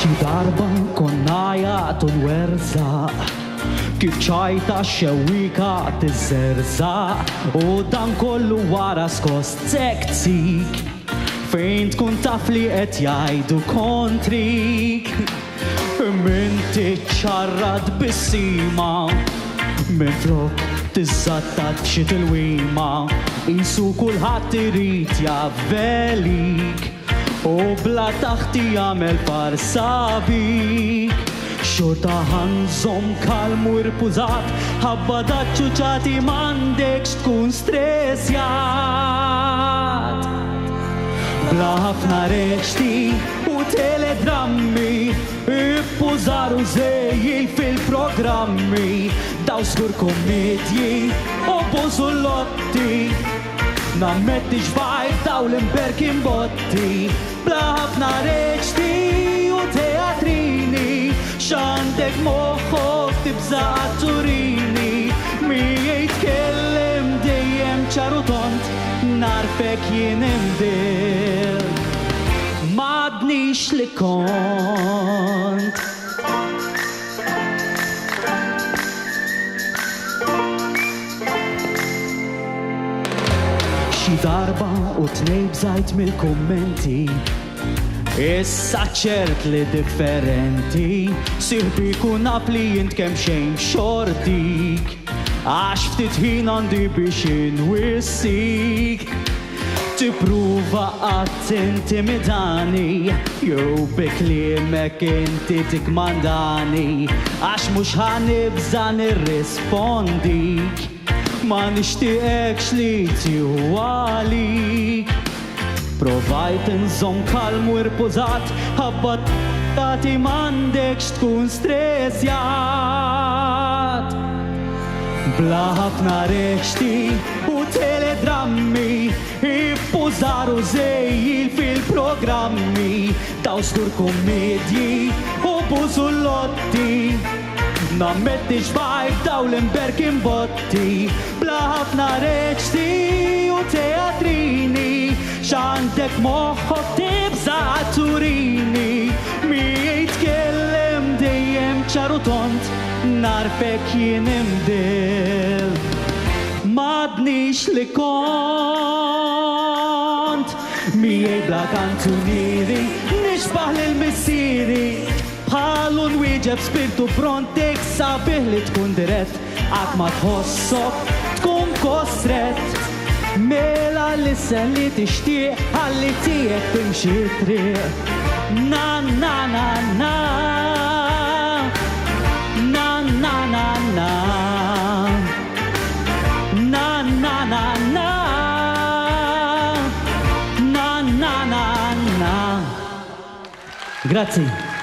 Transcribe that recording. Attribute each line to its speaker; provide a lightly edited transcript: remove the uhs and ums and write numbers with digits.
Speaker 1: Xi darba konna jaqtu nwerzaq kif ċajta xewwika tiżżerżaq u dan kollu wara skost sektik fejn tkun taf li qed jgħidu kontrik min tiċċarrad bis-sima minflok tiżattat b'xi tilwima qisu kulħadd irid javvelik u bla taħti jagħmel farsa bik xorta ħanżom kalmu irpużat ħabba daċċuċati m'għandekx tkun stressjat bla ħafna reċti u telegrammi ippużaru żejjil fil-programmi daw skur kommedji u bużullotti nammetti ġbajt daw l-imberkin botti bla ħafna reċti u teatrini x'għandek moħħok tibżaq turini mi jitkellem dejjem ċaru tont narfek jien imdil m'għadniex li kont xi darba u tnej bżajt mill-kummenti issa ċert li differenti sirbi kun naf li jint kemm xejn xortik għax ftit ħin għandi biex inwissik tippruva qatt intimidani jew bi kliemek inti tikmandani għax mhux ħanibża nirrispondik ma nixtieqx li tieħu għalik provajt inżomm kalmu irpużat ħabba tagħti m'għandekx tkun stressjat bla ħafna reċti u telegrammi ippużaru żejjil fil-programmi daw skur kummedji u bużullotti nammetti ġbajt daw l-imberkin botti bla ħafna reċti u teatrini x'għandek moħħok tibżaq turini mi jitkellem dejjem ċaru tont narfek jien imdil m'għadniex li kont miegħi bla kantunieri nixbaħ lill-missieri bħalu nwieġeb spirtu prontek sabiħ li tkun dirett qatt ma tħossok tkun kostret mela l-isen li tixtieq ħalli tiegħek timxi triq na na na na na na na na na na na na na na na na Grazzi.